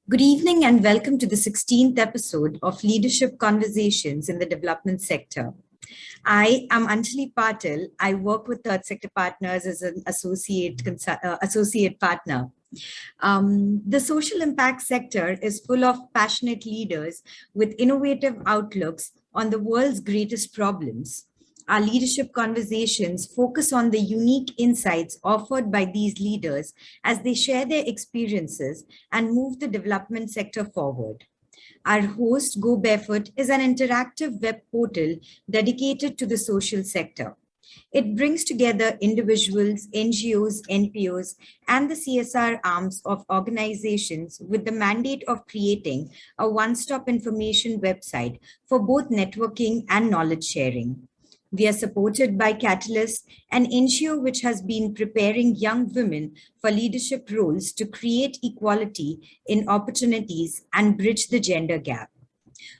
Good evening and welcome to the 16th episode of Leadership Conversations in the Development Sector. I am Anjali Patil. I work with Third Sector Partners as an associate partner. The social impact sector is full of passionate leaders with innovative outlooks on the world's greatest problems. Our leadership conversations focus on the unique insights offered by these leaders as they share their experiences and move the development sector forward. Our host, GoBarefoot, is an interactive web portal dedicated to the social sector. It brings together individuals, NGOs, NPOs, and the CSR arms of organizations with the mandate of creating a one-stop information website for both networking and knowledge sharing. We are supported by Catalyst, an NGO which has been preparing young women for leadership roles to create equality in opportunities and bridge the gender gap.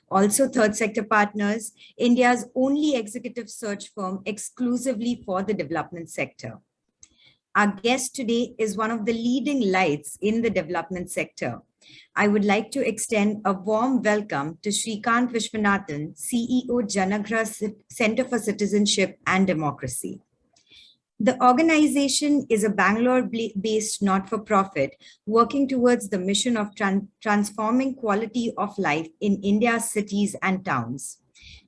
Also, Third Sector Partners, India's only executive search firm exclusively for the development sector. Our guest today is one of the leading lights in the development sector. I would like to extend a warm welcome to Srikanth Vishwanathan, CEO, Janaagraha Centre for Citizenship and Democracy. The organization is a Bangalore-based not-for-profit working towards the mission of transforming quality of life in India's cities and towns.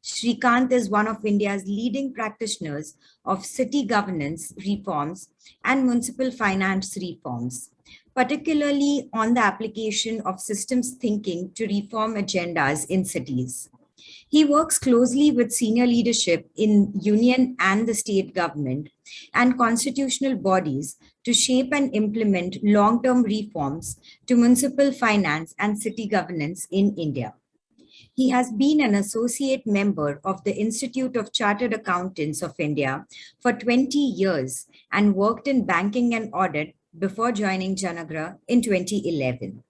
Srikanth is one of India's leading practitioners of city governance reforms and municipal finance reforms, particularly on the application of systems thinking to reform agendas in cities. He works closely with senior leadership in union and the state government and constitutional bodies to shape and implement long-term reforms to municipal finance and city governance in India. He has been an associate member of the Institute of Chartered Accountants of India for 20 years and worked in banking and audit before joining Janaagraha in 2011.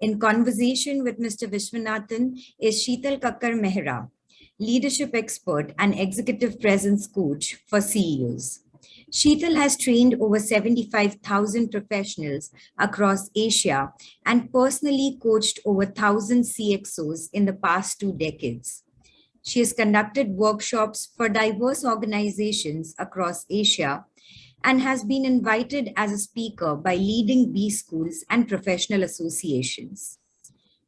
In conversation with Mr. Vishwanathan is Shital Kakkar Mehra, leadership expert and executive presence coach for CEOs. Shital has trained over 75,000 professionals across Asia and personally coached over 1,000 CXOs in the past 2 decades. She has conducted workshops for diverse organizations across Asia and has been invited as a speaker by leading B schools and professional associations.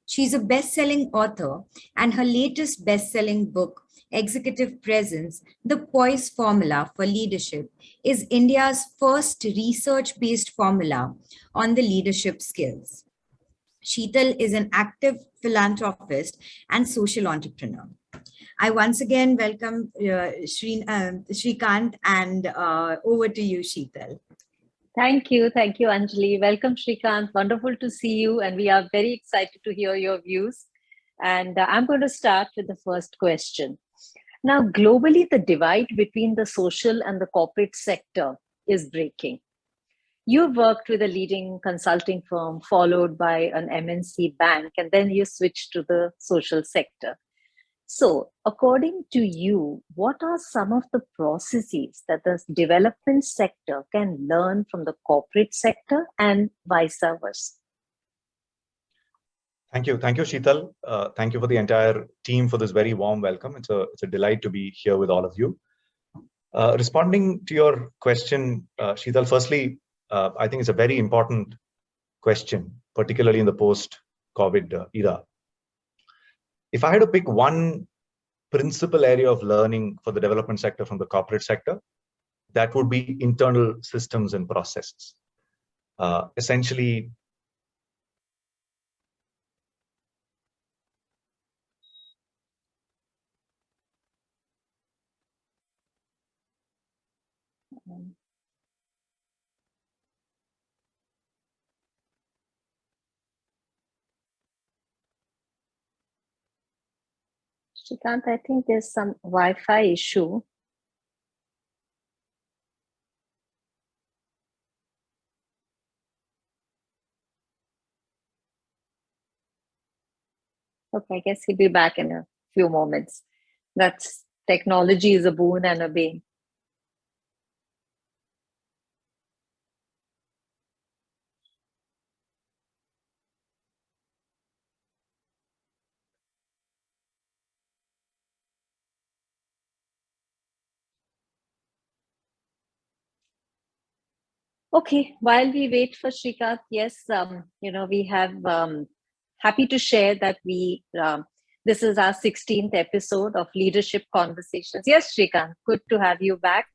She's a best-selling author, and her latest best-selling book, Executive Presence, The Poise Formula for Leadership, is India's first research-based formula on the leadership skills. Shital is an active philanthropist and social entrepreneur. I once again welcome Srikanth, and over to you, Shital. Thank you, Anjali. Welcome, Srikanth. Wonderful to see you, and we are very excited to hear your views. And I'm going to start with the first question. Now, globally, the divide between the social and the corporate sector is breaking. You've worked with a leading consulting firm, followed by an MNC bank, and then you switched to the social sector. So, according to you, what are some of the processes that the development sector can learn from the corporate sector and vice versa? Thank you, Shital. Thank you for the entire team for this very warm welcome. It's a delight to be here with all of you. Responding to your question, Shital, firstly, I think it's a very important question, particularly in the post-COVID era. If I had to pick one principal area of learning for the development sector from the corporate sector, that would be internal systems and processes. Essentially, Srikanth, I think there's some Wi-Fi issue. Okay, I guess he'll be back in a few moments. That's technology is a boon and a bane. Okay, while we wait for Srikanth, yes, we have happy to share that this is our 16th episode of Leadership Conversations. Yes, Srikanth, good to have you back.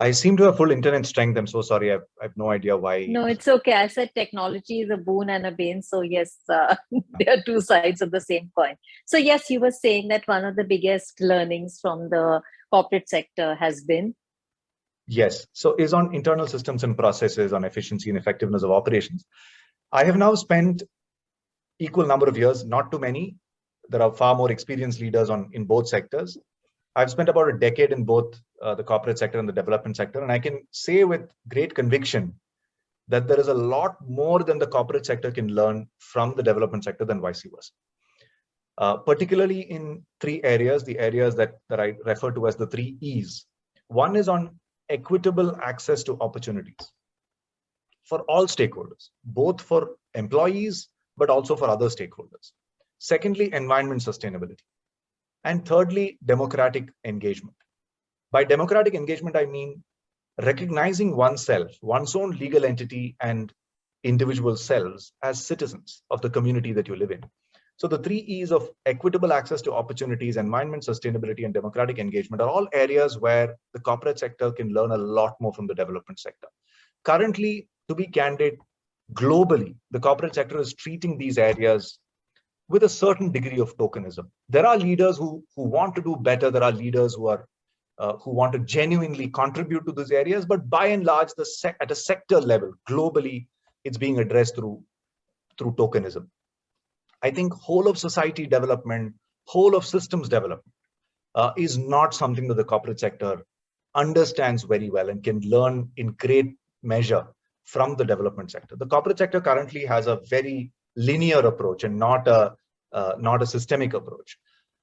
I seem to have full internet strength. I'm so sorry. I have no idea why. No, it's okay. I said technology is a boon and a bane. So yes, there are two sides of the same coin. So yes, you were saying that one of the biggest learnings from the corporate sector has been. Yes. So is on internal systems and processes, on efficiency and effectiveness of operations. I have now spent equal number of years, not too many. There are far more experienced leaders in both sectors. I've spent about a decade in both the corporate sector and the development sector. And I can say with great conviction that there is a lot more than the corporate sector can learn from the development sector than vice versa. Particularly in three areas, the areas that I refer to as the 3 E's. One is on equitable access to opportunities for all stakeholders, both for employees, but also for other stakeholders. Secondly, environment sustainability. And thirdly, democratic engagement. By democratic engagement, I mean recognizing oneself, one's own legal entity and individual selves as citizens of the community that you live in. So the 3 E's of equitable access to opportunities, environment sustainability, and democratic engagement are all areas where the corporate sector can learn a lot more from the development sector. Currently, to be candid, globally, the corporate sector is treating these areas with a certain degree of tokenism. There are leaders who want to do better. There are leaders who want to genuinely contribute to these areas. But by and large, at a sector level, globally, it's being addressed through tokenism. I think whole of society development, whole of systems development is not something that the corporate sector understands very well and can learn in great measure from the development sector. The corporate sector currently has a very linear approach and not a systemic approach.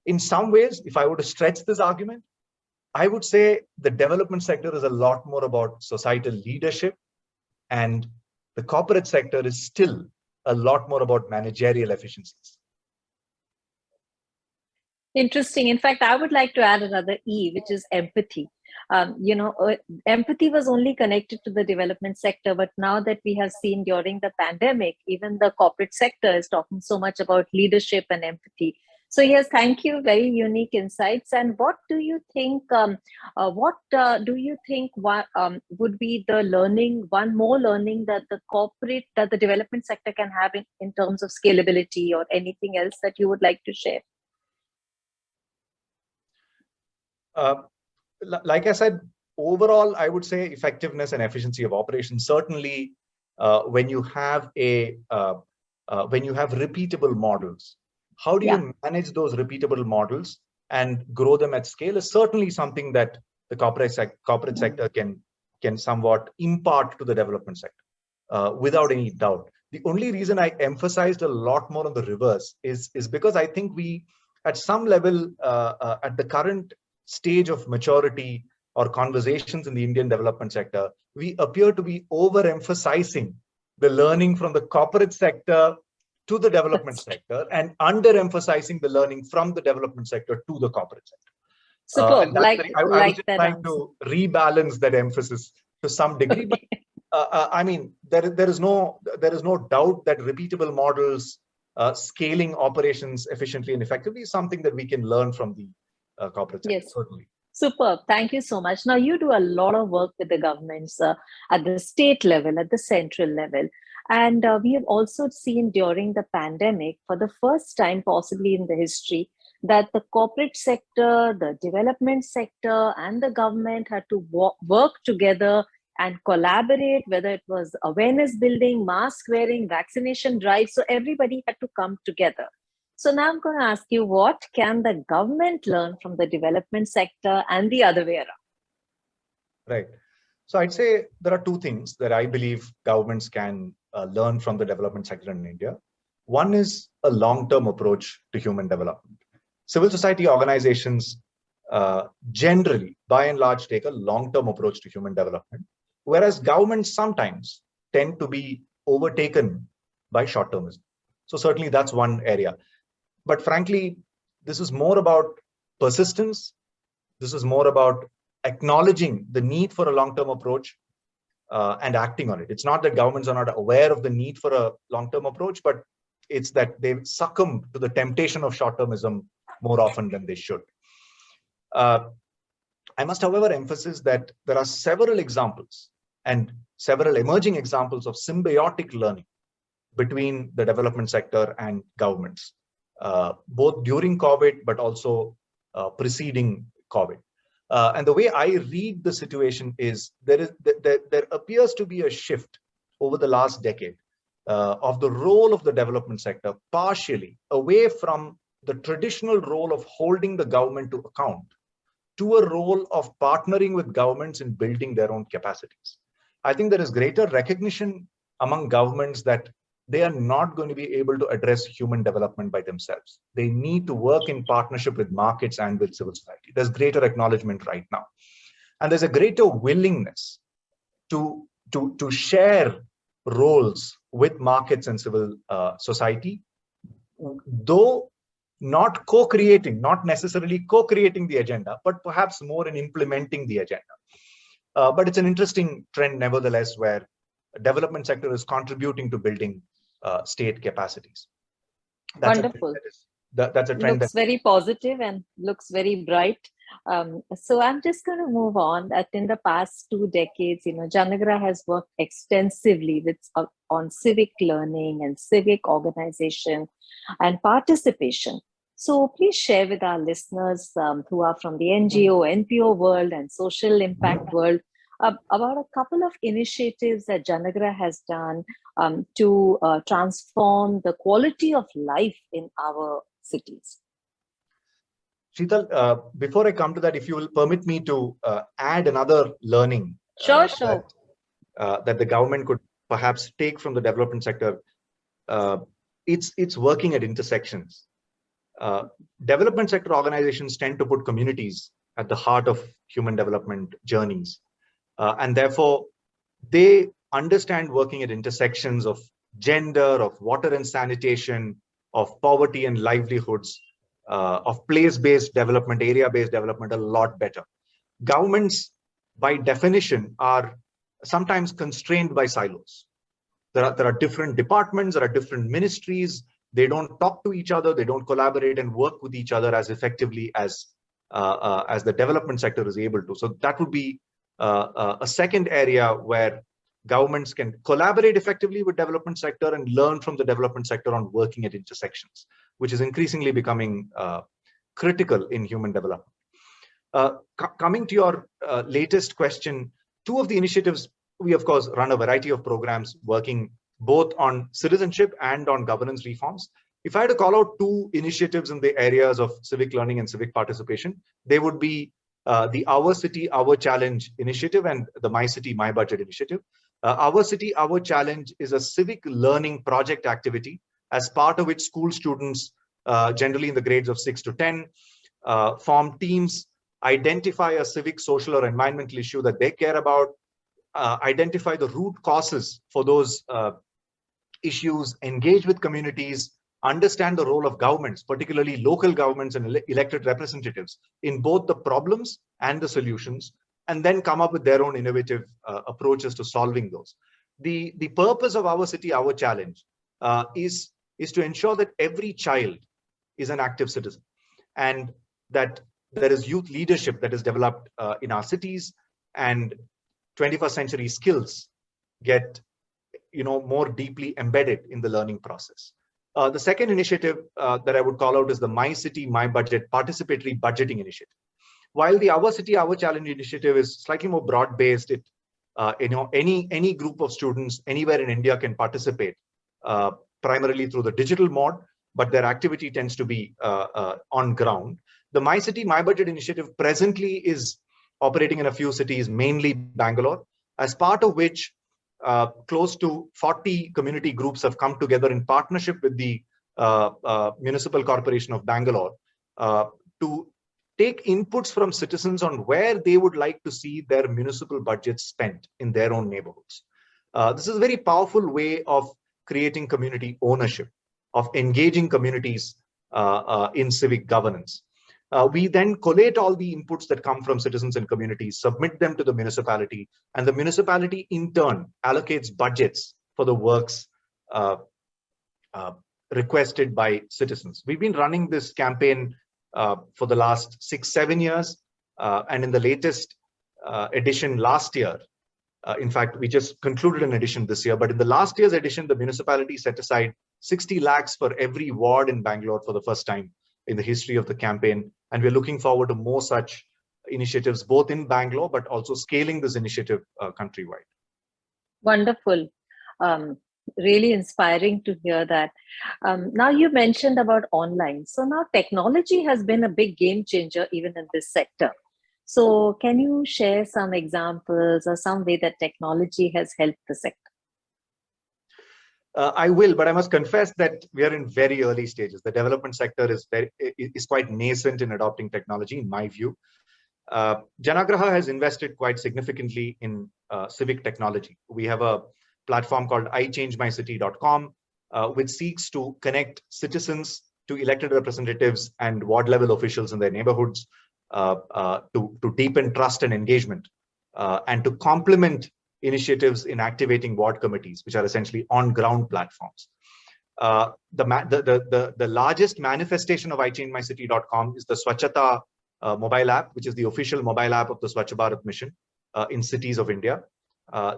In some ways, if I were to stretch this argument, I would say the development sector is a lot more about societal leadership, and the corporate sector is still a lot more about managerial efficiencies. Interesting. In fact, I would like to add another E, which is empathy. Empathy was only connected to the development sector, but now that we have seen during the pandemic, even the corporate sector is talking so much about leadership and empathy. So yes, thank you. Very unique insights. And what do you think? Would be the learning? One more learning that the development sector can have in terms of scalability, or anything else that you would like to share? Like I said, overall, I would say effectiveness and efficiency of operations. Certainly, when you have repeatable models, how do you manage those repeatable models and grow them at scale is certainly something that the corporate sector can somewhat impart to the development sector, without any doubt. The only reason I emphasized a lot more on the reverse is because I think we, at some level, at the current stage of maturity or conversations in the Indian development sector, we appear to be overemphasizing the learning from the corporate sector to the development sector and underemphasizing the learning from the development sector to the corporate sector. Superb. I was just trying to rebalance that emphasis to some degree. But I mean, there is no doubt that repeatable models, scaling operations efficiently and effectively is something that we can learn from the corporate sector. Yes, certainly. Superb. Thank you so much. Now, you do a lot of work with the governments at the state level, at the central level. And we have also seen during the pandemic, for the first time possibly in the history, that the corporate sector, the development sector, and the government had to work together and collaborate, whether it was awareness building, mask wearing, vaccination drives. So everybody had to come together. So now I'm going to ask you, what can the government learn from the development sector and the other way around? Right. So I'd say there are two things that I believe governments can learn from the development sector in India. One is a long-term approach to human development. Civil society organizations generally, by and large, take a long-term approach to human development, whereas governments sometimes tend to be overtaken by short-termism. So certainly that's one area. But frankly, this is more about persistence. This is more about acknowledging the need for a long-term approach and acting on it. It's not that governments are not aware of the need for a long-term approach, but it's that they've succumbed to the temptation of short-termism more often than they should. I must, however, emphasize that there are several examples and several emerging examples of symbiotic learning between the development sector and governments, both during COVID, but also preceding COVID. And the way I read the situation is there appears to be a shift over the last decade of the role of the development sector partially away from the traditional role of holding the government to account to a role of partnering with governments in building their own capacities. I think there is greater recognition among governments that they are not going to be able to address human development by themselves. They need to work in partnership with markets and with civil society. There's greater acknowledgement right now. And there's a greater willingness to share roles with markets and civil society, though not co-creating, not necessarily co-creating the agenda, but perhaps more in implementing the agenda. But it's an interesting trend, nevertheless, where the development sector is contributing to building state capacities. That's Wonderful. That's a trend. Looks very positive and looks very bright. So I'm just going to move on. That in the past 2 decades, Janaagraha has worked extensively on civic learning and civic organization and participation. So please share with our listeners who are from the NGO, NPO world and social impact world about a couple of initiatives that Janaagraha has done to transform the quality of life in our cities. Shital, before I come to that, if you will permit me to add another learning Sure. that the government could perhaps take from the development sector, it's working at intersections. Development sector organizations tend to put communities at the heart of human development journeys. And therefore, they understand working at intersections of gender, of water and sanitation, of poverty and livelihoods, of place-based development, area-based development a lot better. Governments, by definition, are sometimes constrained by silos. There are different departments, there are different ministries. They don't talk to each other, they don't collaborate and work with each other as effectively as the development sector is able to. So that would be a second area where governments can collaborate effectively with development sector and learn from the development sector on working at intersections, which is increasingly becoming critical in human development. Coming to your latest question, 2 of the initiatives, we of course run a variety of programs working both on citizenship and on governance reforms. If I had to call out 2 initiatives in the areas of civic learning and civic participation, they would be the Our City, Our Challenge initiative and the My City, My Budget initiative. Our City, Our Challenge is a civic learning project activity as part of which school students, generally in the grades of 6 to 10, form teams, identify a civic, social or environmental issue that they care about, identify the root causes for those issues, engage with communities, understand the role of governments, particularly local governments and elected representatives in both the problems and the solutions, and then come up with their own innovative approaches to solving those. The purpose of Our City, Our Challenge is to ensure that every child is an active citizen and that there is youth leadership that is developed in our cities, and 21st century skills get more deeply embedded in the learning process. The second initiative that I would call out is the My City, My Budget participatory budgeting initiative. While the Our City, Our Challenge initiative is slightly more broad-based, it any group of students anywhere in India can participate, primarily through the digital mode, but their activity tends to be on ground. The My City, My Budget initiative presently is operating in a few cities, mainly Bangalore, as part of which close to 40 community groups have come together in partnership with the Municipal Corporation of Bangalore to take inputs from citizens on where they would like to see their municipal budgets spent in their own neighborhoods. This is a very powerful way of creating community ownership, of engaging communities in civic governance. We then collate all the inputs that come from citizens and communities, submit them to the municipality, and the municipality in turn allocates budgets for the works requested by citizens. We've been running this campaign for the last 6-7 years, and in the latest edition last year, in fact, we just concluded an edition this year, but in the last year's edition, the municipality set aside 60 lakhs for every ward in Bangalore for the first time in the history of the campaign. And we're looking forward to more such initiatives, both in Bangalore, but also scaling this initiative countrywide. Wonderful. Really inspiring to hear that. Now you mentioned about online. So now technology has been a big game changer even in this sector. So can you share some examples or some way that technology has helped the sector? I will, but I must confess that we are in very early stages. The development sector is quite nascent in adopting technology, in my view. Janaagraha has invested quite significantly in civic technology. We have a platform called ichangemycity.com, which seeks to connect citizens to elected representatives and ward level officials in their neighborhoods to deepen trust and engagement, and to complement initiatives in activating ward committees, which are essentially on-ground platforms. The largest manifestation of ichangemycity.com is the Swachhata mobile app, which is the official mobile app of the Swachh Bharat mission in cities of India.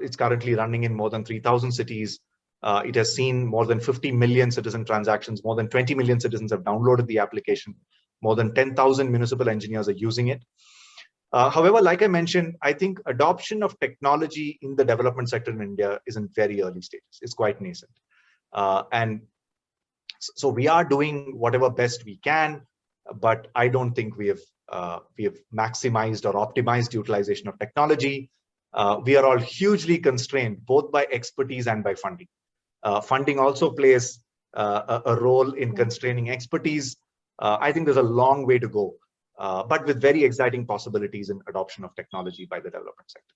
It's currently running in more than 3,000 cities. It has seen more than 50 million citizen transactions. More than 20 million citizens have downloaded the application. More than 10,000 municipal engineers are using it. However, like I mentioned, I think adoption of technology in the development sector in India is in very early stages. It's quite nascent. And so we are doing whatever best we can, but I don't think we have maximized or optimized utilization of technology. We are all hugely constrained both by expertise and by funding. Funding also plays a role in constraining expertise. I think there's a long way to go, but with very exciting possibilities in adoption of technology by the development sector.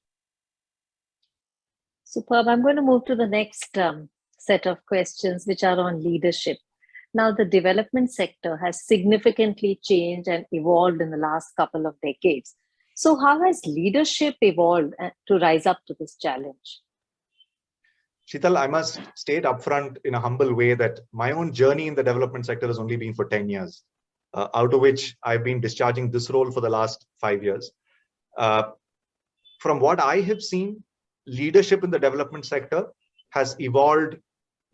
Superb. I'm going to move to the next set of questions, which are on leadership. Now, the development sector has significantly changed and evolved in the last couple of decades. So how has leadership evolved to rise up to this challenge? Shital, I must state upfront in a humble way that my own journey in the development sector has only been for 10 years, out of which I've been discharging this role for the last 5 years. From what I have seen, leadership in the development sector has evolved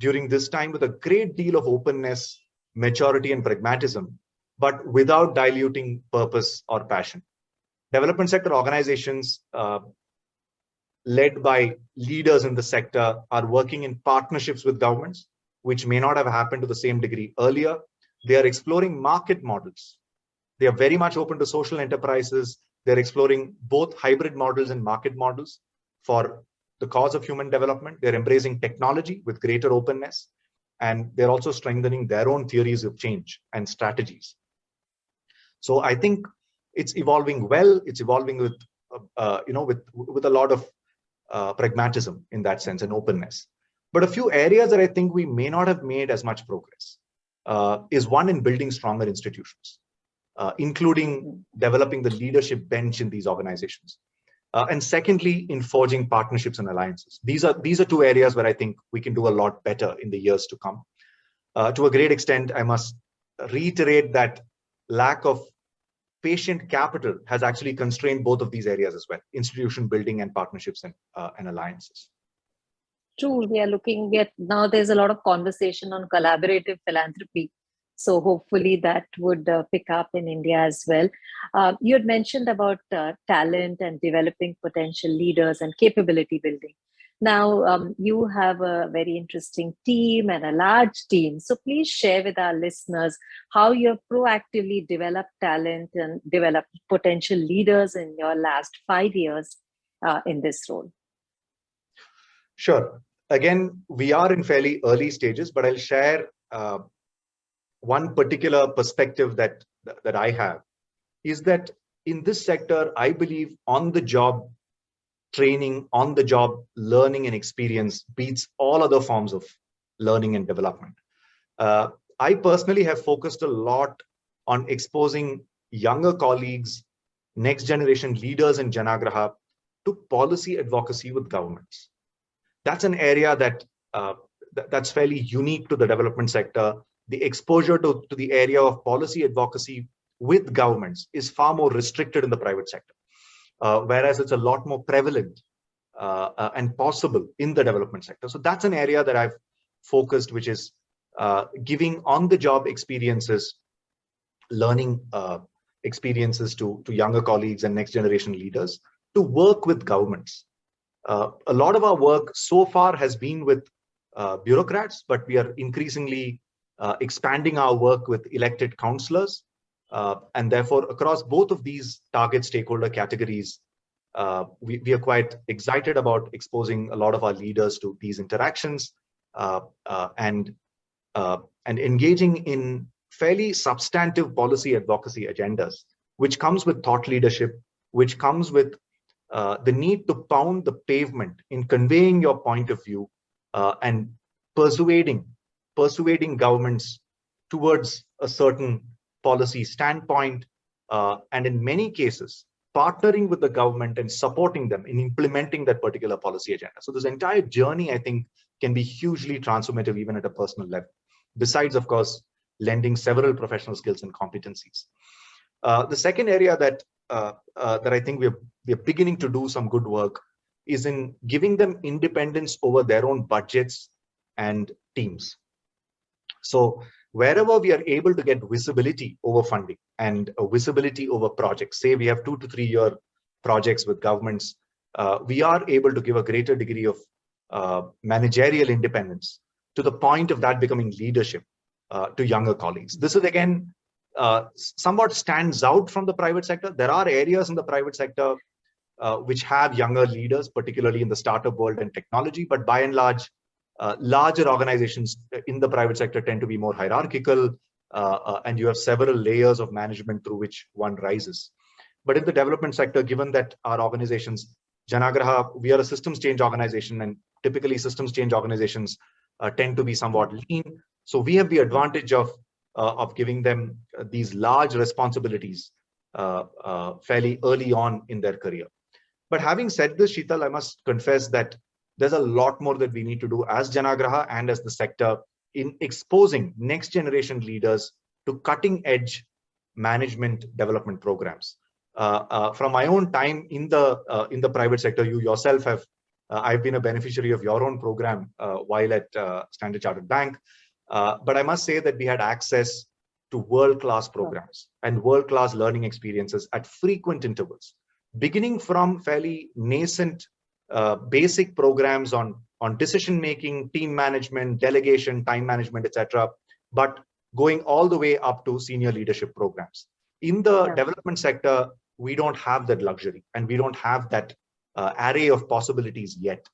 during this time with a great deal of openness, maturity, and pragmatism, but without diluting purpose or passion. Development sector organizations led by leaders in the sector are working in partnerships with governments, which may not have happened to the same degree earlier. They are exploring market models. They are very much open to social enterprises. They're exploring both hybrid models and market models for the cause of human development. They're embracing technology with greater openness, and they're also strengthening their own theories of change and strategies. So I think it's evolving well. It's evolving with, with a lot of pragmatism in that sense and openness. But a few areas that I think we may not have made as much progress is one in building stronger institutions, including developing the leadership bench in these organizations. And secondly, in forging partnerships and alliances. These are two areas where I think we can do a lot better in the years to come. To a great extent, I must reiterate that lack of patient capital has actually constrained both of these areas as well: institution building and partnerships and alliances. True. We are looking at now. There's a lot of conversation on collaborative philanthropy. So hopefully that would pick up in India as well. You had mentioned about talent and developing potential leaders and capability building. Now, you have a very interesting team and a large team. So please share with our listeners how you have proactively developed talent and developed potential leaders in your last 5 years in this role. Sure. Again, we are in fairly early stages, but I'll share one particular perspective that I have is that in this sector, I believe on-the-job training, on-the-job learning and experience beats all other forms of learning and development. I personally have focused a lot on exposing younger colleagues, next generation leaders in Janaagraha to policy advocacy with governments. That's an area that's fairly unique to the development sector. The exposure to the area of policy advocacy with governments is far more restricted in the private sector, whereas it's a lot more prevalent and possible in the development sector. So that's an area that I've focused, which is giving on-the-job experiences, learning experiences to younger colleagues and next generation leaders to work with governments. A lot of our work so far has been with bureaucrats, but we are increasingly expanding our work with elected councillors. And therefore, across both of these target stakeholder categories, we are quite excited about exposing a lot of our leaders to these interactions and engaging in fairly substantive policy advocacy agendas, which comes with thought leadership, which comes with the need to pound the pavement in conveying your point of view and persuading governments towards a certain policy standpoint, and in many cases, partnering with the government and supporting them in implementing that particular policy agenda. So this entire journey, I think, can be hugely transformative even at a personal level, besides, of course, lending several professional skills and competencies. The second area that I think we're beginning to do some good work is in giving them independence over their own budgets and teams. So wherever we are able to get visibility over funding and visibility over projects, say we have 2 to 3 year projects with governments, we are able to give a greater degree of managerial independence to the point of that becoming leadership to younger colleagues. This is again somewhat stands out from the private sector. There are areas in the private sector which have younger leaders, particularly in the startup world and technology, but by and large, larger organizations in the private sector tend to be more hierarchical, and you have several layers of management through which one rises. But in the development sector, given that our organizations, Janaagraha, we are a systems change organization, and typically systems change organizations tend to be somewhat lean. So we have the advantage of giving them these large responsibilities fairly early on in their career. But having said this, Shital, I must confess that there's a lot more that we need to do as Janaagraha and as the sector in exposing next generation leaders to cutting edge management development programs. From my own time in the private sector, you yourself have, I've been a beneficiary of your own program while at Standard Chartered Bank. But I must say that we had access to world-class programs and world-class learning experiences at frequent intervals, beginning from fairly nascent basic programs on decision-making, team management, delegation, time management, etc., but going all the way up to senior leadership programs. In the development sector, we don't have that luxury, and we don't have that array of possibilities yet.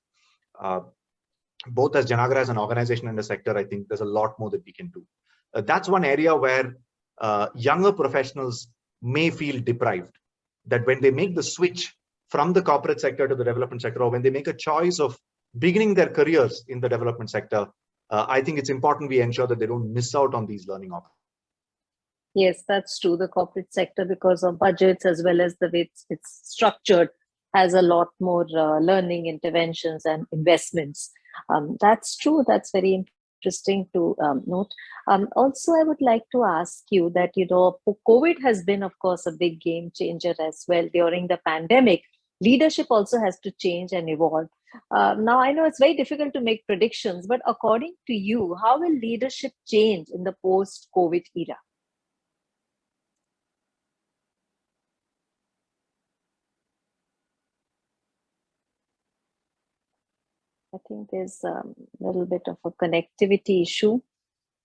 Both as Janaagraha as an organization and a sector, I think there's a lot more that we can do. That's one area where younger professionals may feel deprived, that when they make the switch from the corporate sector to the development sector, or when they make a choice of beginning their careers in the development sector, I think it's important we ensure that they don't miss out on these learning opportunities. Yes, that's true. The corporate sector, because of budgets as well as the way it's structured, has a lot more learning interventions and investments. That's true. That's very interesting to note. Also, I would like to ask you that, COVID has been, of course, a big game changer as well during the pandemic. Leadership also has to change and evolve. Now, I know it's very difficult to make predictions, but according to you, how will leadership change in the post-COVID era? I think there's a little bit of a connectivity issue.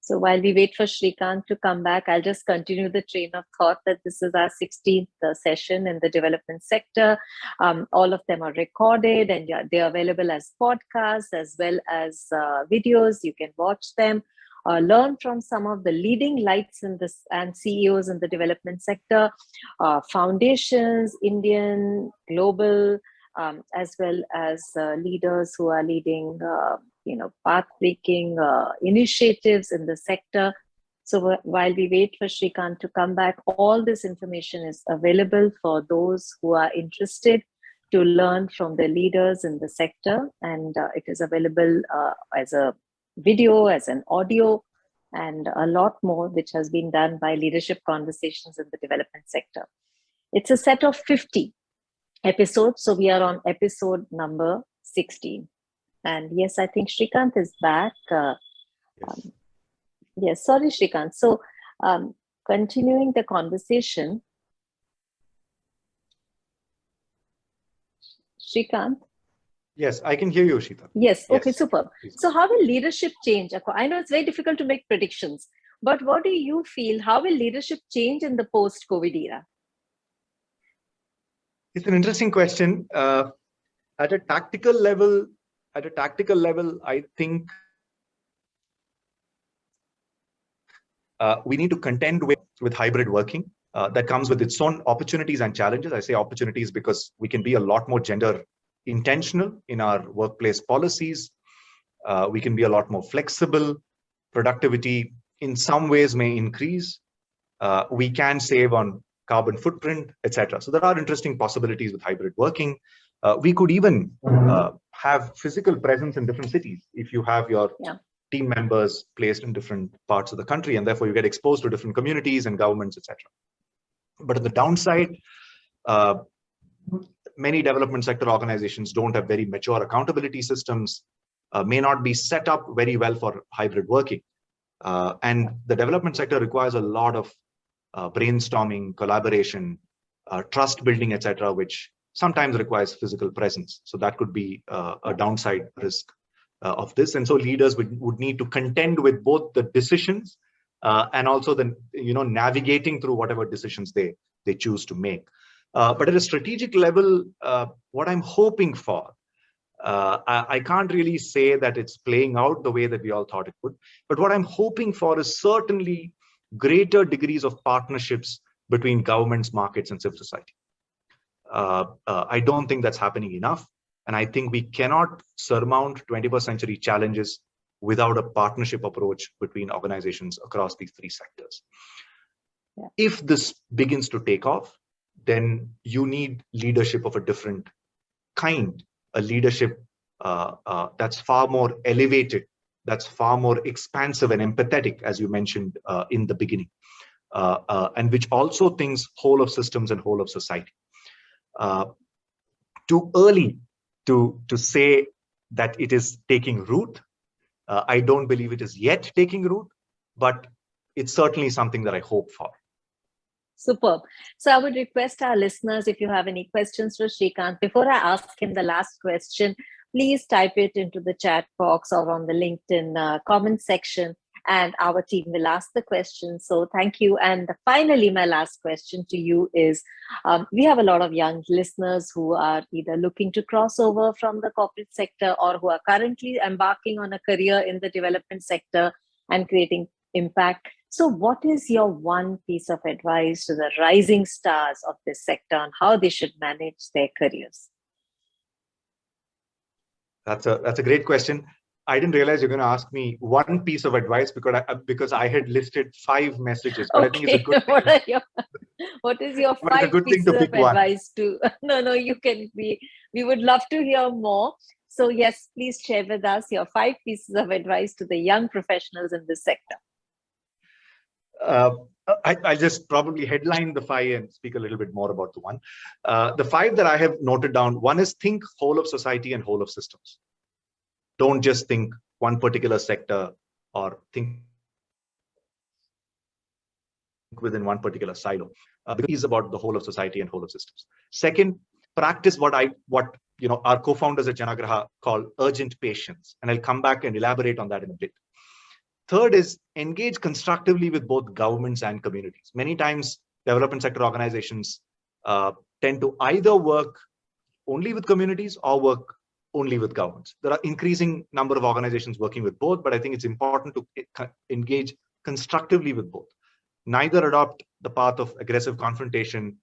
So while we wait for Srikanth to come back, I'll just continue the train of thought that this is our 16th session in the development sector. All of them are recorded and they're available as podcasts as well as videos. You can watch them, learn from some of the leading lights in this and CEOs in the development sector, foundations, Indian, global, as well as leaders who are leading path-breaking initiatives in the sector. So while we wait for Srikanth to come back, all this information is available for those who are interested to learn from the leaders in the sector. And it is available as a video, as an audio, and a lot more, which has been done by Leadership Conversations in the Development Sector. It's a set of 50 episodes. So we are on episode number 16. And yes, I think Srikanth is back. Yes, sorry, Srikanth. So continuing the conversation, Srikanth? Yes, I can hear you, Shital. Yes, okay, Yes. super. So how will leadership change? I know it's very difficult to make predictions, but what do you feel? How will leadership change in the post-COVID era? It's an interesting question. At a tactical level, I think we need to contend with hybrid working. That comes with its own opportunities and challenges. I say opportunities because we can be a lot more gender intentional in our workplace policies. We can be a lot more flexible. Productivity in some ways may increase. We can save on carbon footprint, etc. So there are interesting possibilities with hybrid working. We could even have physical presence in different cities if you have your team members placed in different parts of the country, and therefore you get exposed to different communities and governments, etc. But on the downside, many development sector organizations don't have very mature accountability systems, may not be set up very well for hybrid working. And the development sector requires a lot of brainstorming, collaboration, trust building, etc., which sometimes requires physical presence. So that could be a downside risk of this. And so leaders would need to contend with both the decisions and also the navigating through whatever decisions they choose to make. But at a strategic level, what I'm hoping for, I can't really say that it's playing out the way that we all thought it would, but what I'm hoping for is certainly greater degrees of partnerships between governments, markets, and civil society. I don't think that's happening enough. And I think we cannot surmount 21st century challenges without a partnership approach between organizations across these three sectors. Yeah. If this begins to take off, then you need leadership of a different kind, a leadership that's far more elevated, that's far more expansive and empathetic, as you mentioned in the beginning, and which also thinks whole of systems and whole of society. Too early to say that it is taking root. I don't believe it is yet taking root, but it's certainly something that I hope for. Superb. So I would request our listeners, if you have any questions for Srikanth, before I ask him the last question, please type it into the chat box or on the LinkedIn comment section, and our team will ask the question. So thank you. And finally, my last question to you is, we have a lot of young listeners who are either looking to cross over from the corporate sector or who are currently embarking on a career in the development sector and creating impact. So what is your one piece of advice to the rising stars of this sector on how they should manage their careers? That's a great question. I didn't realize you're going to ask me one piece of advice because I had listed 5 messages. But okay. I think it's a good thing. What is your 5 pieces of advice to? No, you can be. We would love to hear more. So yes, please share with us your 5 pieces of advice to the young professionals in this sector. I'll just probably headline the 5 and speak a little bit more about the one. The 5 that I have noted down, one is think whole of society and whole of systems. Don't just think one particular sector or think within one particular silo. Because it's about the whole of society and whole of systems. Second, practice what our co-founders at Janaagraha call urgent patience, and I'll come back and elaborate on that in a bit. Third is engage constructively with both governments and communities. Many times, development sector organizations tend to either work only with communities or work only with governments. There are increasing number of organizations working with both, but I think it's important to engage constructively with both. Neither adopt the path of aggressive confrontation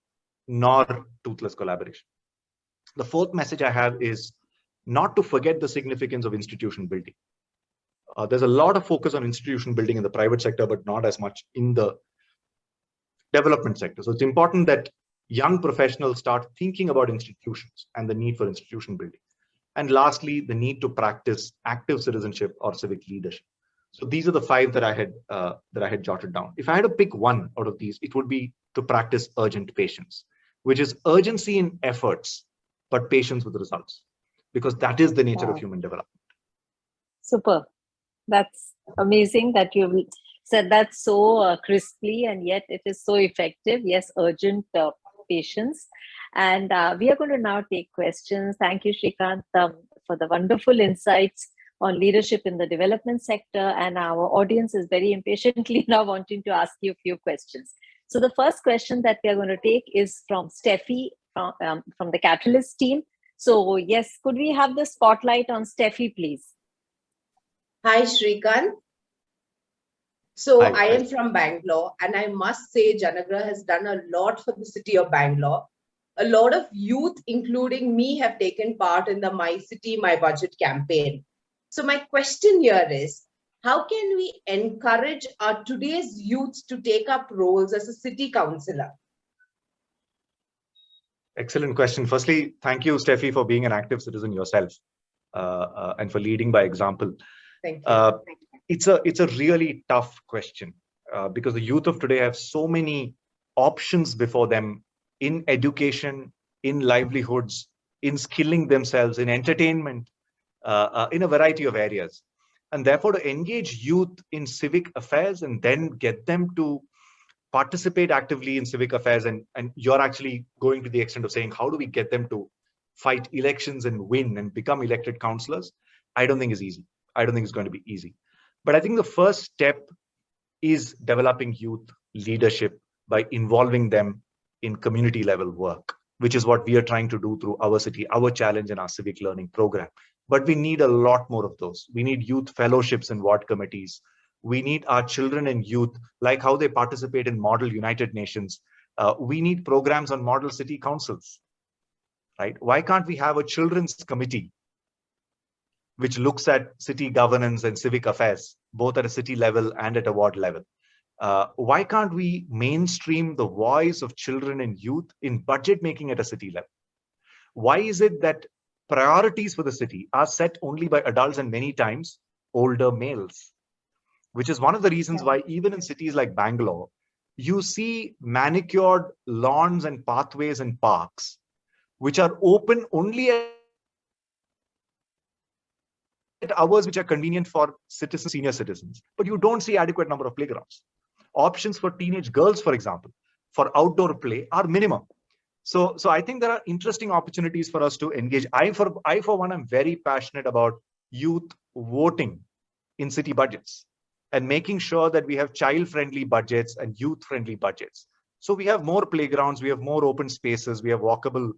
nor toothless collaboration. The fourth message I have is not to forget the significance of institution building. There's a lot of focus on institution building in the private sector, but not as much in the development sector. So it's important that young professionals start thinking about institutions and the need for institution building. And lastly, the need to practice active citizenship or civic leadership. So these are the 5 that I had jotted down. If I had to pick one out of these, it would be to practice urgent patience, which is urgency in efforts, but patience with results, because that is the nature of human development. Super. That's amazing that you said that so crisply, and yet it is so effective. Yes, urgent patience. And we are going to now take questions. Thank you, Srikanth, for the wonderful insights on leadership in the development sector. And our audience is very impatiently now wanting to ask you a few questions. So the first question that we are going to take is from Steffi from the Catalyst team. So yes, could we have the spotlight on Steffi, please? Hi, Srikanth. So Hi. I am from Bangalore, and I must say Janaagraha has done a lot for the city of Bangalore. A lot of youth, including me, have taken part in the My City, My Budget campaign. So my question here is, how can we encourage our today's youth to take up roles as a city councillor? Excellent question. Firstly, thank you, Steffi, for being an active citizen yourself and for leading by example. Thank you. It's a really tough question because the youth of today have so many options before them in education, in livelihoods, in skilling themselves, in entertainment, in a variety of areas. And therefore, to engage youth in civic affairs and then get them to participate actively in civic affairs, and you're actually going to the extent of saying, how do we get them to fight elections and win and become elected councillors? I don't think is easy. I don't think it's going to be easy. But I think the first step is developing youth leadership by involving them in community level work, which is what we are trying to do through our city, our challenge and our civic learning program. But we need a lot more of those. We need youth fellowships and ward committees. We need our children and youth, like how they participate in Model United Nations. We need programs on Model City Councils, right? Why can't we have a children's committee which looks at city governance and civic affairs, both at a city level and at a ward level? Why can't we mainstream the voice of children and youth in budget making at a city level? Why is it that priorities for the city are set only by adults and many times older males? Which is one of the reasons why even in cities like Bangalore, you see manicured lawns and pathways and parks, which are open only at hours which are convenient for citizens, senior citizens, but you don't see adequate number of playgrounds. Options for teenage girls, for example, for outdoor play are minimum. So I think there are interesting opportunities for us to engage. I for one, am very passionate about youth voting in city budgets and making sure that we have child-friendly budgets and youth-friendly budgets. So we have more playgrounds, we have more open spaces, we have walkable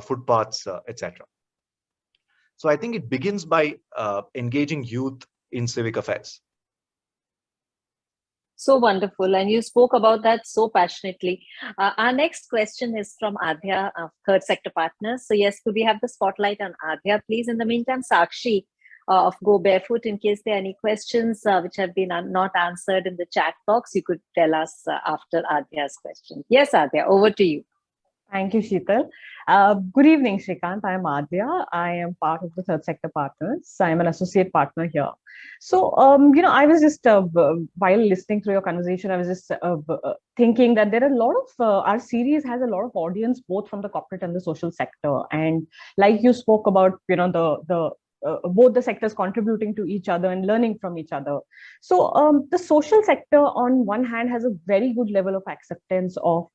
footpaths, etc. So I think it begins by engaging youth in civic affairs. So wonderful. And you spoke about that so passionately. Our next question is from Adhya of Third Sector Partners. So yes, could we have the spotlight on Adhya, please? In the meantime, Sakshi of GoBarefoot, in case there are any questions which have been not answered in the chat box, you could tell us after Adhya's question. Yes, Adhya, over to you. Thank you, Shital. Good evening, Srikanth. I am Adhya. I am part of the Third Sector Partners. I am an associate partner here. So, I was just, while listening through your conversation, I was just thinking that there are a lot of, our series has a lot of audience, both from the corporate and the social sector. And like you spoke about, both the sectors contributing to each other and learning from each other. So the social sector on one hand has a very good level of acceptance of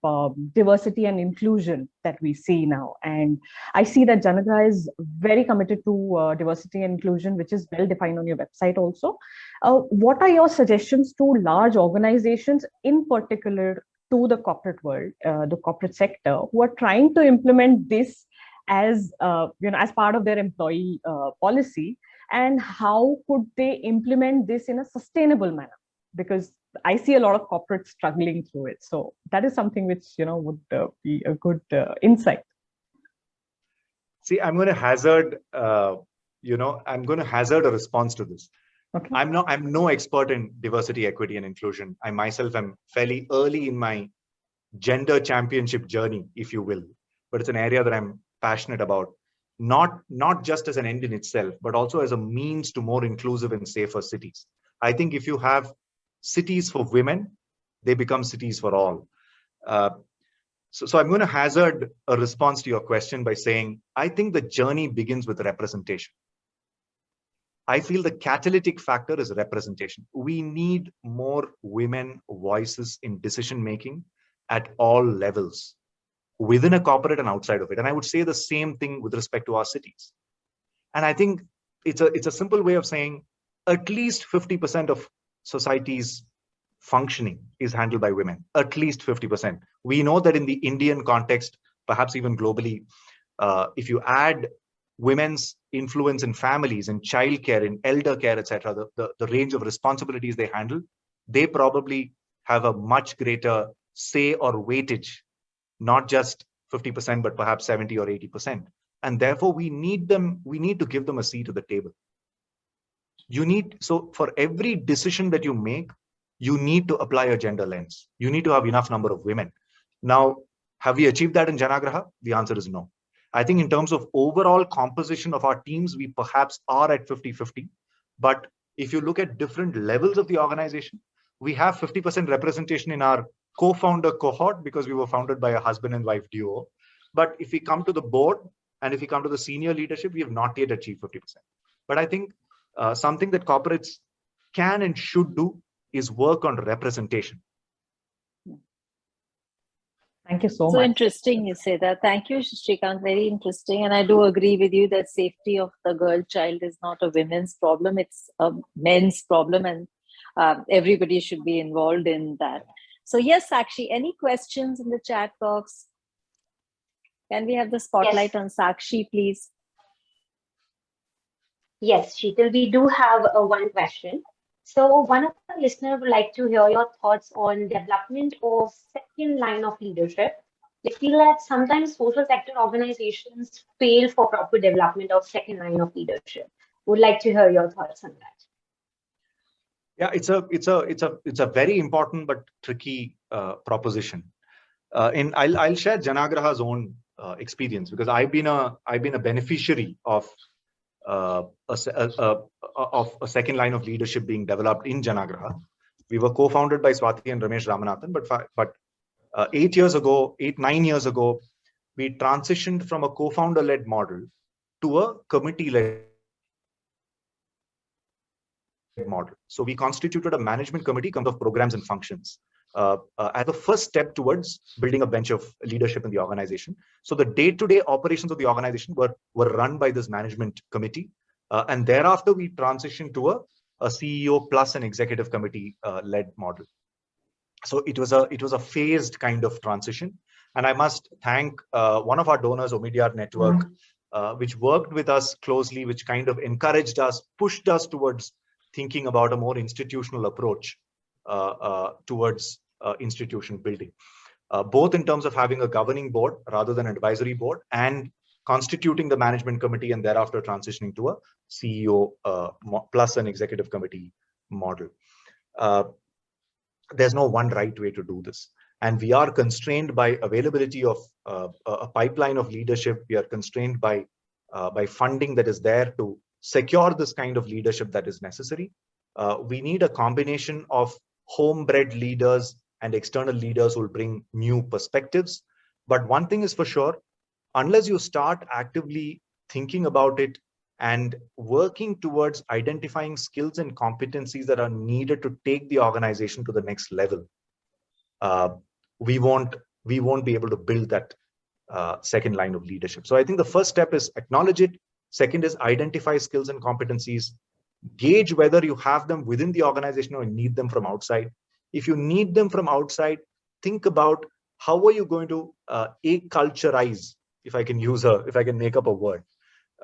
diversity and inclusion that we see now. And I see that Janaagraha is very committed to diversity and inclusion, which is well defined on your website also. What are your suggestions to large organizations, in particular to the corporate world, the corporate sector, who are trying to implement this as as part of their employee policy, and how could they implement this in a sustainable manner? Because I see a lot of corporates struggling through it. So that is something which would be a good insight. See, I'm going to hazard, I'm going to hazard a response to this. Okay. I'm no expert in diversity, equity, and inclusion. I myself am fairly early in my gender championship journey, if you will, but it's an area that I'm passionate about, not just as an end in itself, but also as a means to more inclusive and safer cities. I think if you have cities for women, they become cities for all. So I'm going to hazard a response to your question by saying, I think the journey begins with representation. I feel the catalytic factor is representation. We need more women voices in decision-making at all levels, within a corporate and outside of it. And I would say the same thing with respect to our cities. And I think it's a simple way of saying at least 50% of society's functioning is handled by women, at least 50%. We know that in the Indian context, perhaps even globally, if you add women's influence in families, in childcare, in elder care, etc., the range of responsibilities they handle, they probably have a much greater say or weightage, not just 50%, but perhaps 70 or 80%. And therefore, we need to give them a seat at the table. So for every decision that you make, you need to apply a gender lens. You need to have enough number of women. Now, have we achieved that in Janaagraha? The answer is no. I think in terms of overall composition of our teams, we perhaps are at 50-50. But if you look at different levels of the organization, we have 50% representation in our co-founder cohort because we were founded by a husband and wife duo. But if we come to the board and if we come to the senior leadership, we have not yet achieved 50%. But I think something that corporates can and should do is work on representation. Thank you so much. So interesting you say that. Thank you, Srikanth. Very interesting. And I do agree with you that safety of the girl child is not a women's problem. It's a men's problem, and everybody should be involved in that. So yes, Sakshi, any questions in the chat box? Can we have the spotlight on Sakshi, please? Yes, Shital, we do have one question. So one of the listeners would like to hear your thoughts on development of second line of leadership. I feel that sometimes social sector organizations fail for proper development of second line of leadership. Would like to hear your thoughts on that. Yeah, it's a very important but tricky proposition. And I'll share Janaagraha's own experience, because I've been a beneficiary of a second line of leadership being developed in Janaagraha. We were co-founded by Swati and Ramesh Ramanathan, but 9 years ago, we transitioned from a co-founder-led model to a committee-led model. So we constituted a management committee of programs and functions as the first step towards building a bench of leadership in the organization. So the day-to-day operations of the organization were run by this management committee. And thereafter, we transitioned to a CEO plus an executive committee led model. So it was a phased kind of transition. And I must thank one of our donors, Omidyar Network, which worked with us closely, which kind of encouraged us, pushed us towards thinking about a more institutional approach towards institution building, both in terms of having a governing board rather than an advisory board, and constituting the management committee, and thereafter transitioning to a CEO plus an executive committee model. There's no one right way to do this. And we are constrained by availability of a pipeline of leadership. We are constrained by funding that is there to secure this kind of leadership that is necessary. We need a combination of homebred leaders and external leaders who will bring new perspectives. But one thing is for sure, unless you start actively thinking about it and working towards identifying skills and competencies that are needed to take the organization to the next level, we won't be able to build that second line of leadership. So I think the first step is acknowledge it. Second is identify skills and competencies, gauge whether you have them within the organization or need them from outside. If you need them from outside, think about how are you going to acculturize, if I can make up a word.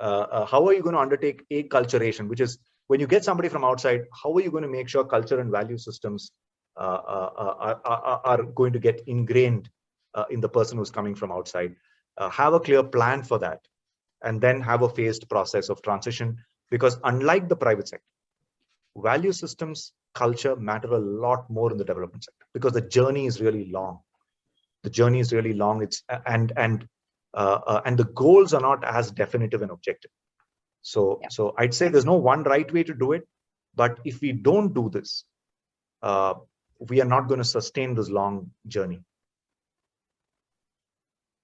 How are you going to undertake acculturation, which is when you get somebody from outside, how are you going to make sure culture and value systems are going to get ingrained in the person who's coming from outside? Have a clear plan for that, and then have a phased process of transition. Because unlike the private sector, value systems, culture matter a lot more in the development sector because the journey is really long. The journey is really long. It's and the goals are not as definitive and objective. So I'd say there's no one right way to do it, but if we don't do this, we are not going to sustain this long journey.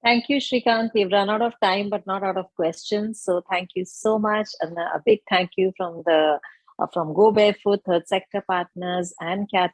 Thank you, Srikanth. We've run out of time, but not out of questions. So thank you so much. And a big thank you from GoBarefoot, Third Sector Partners, and Cat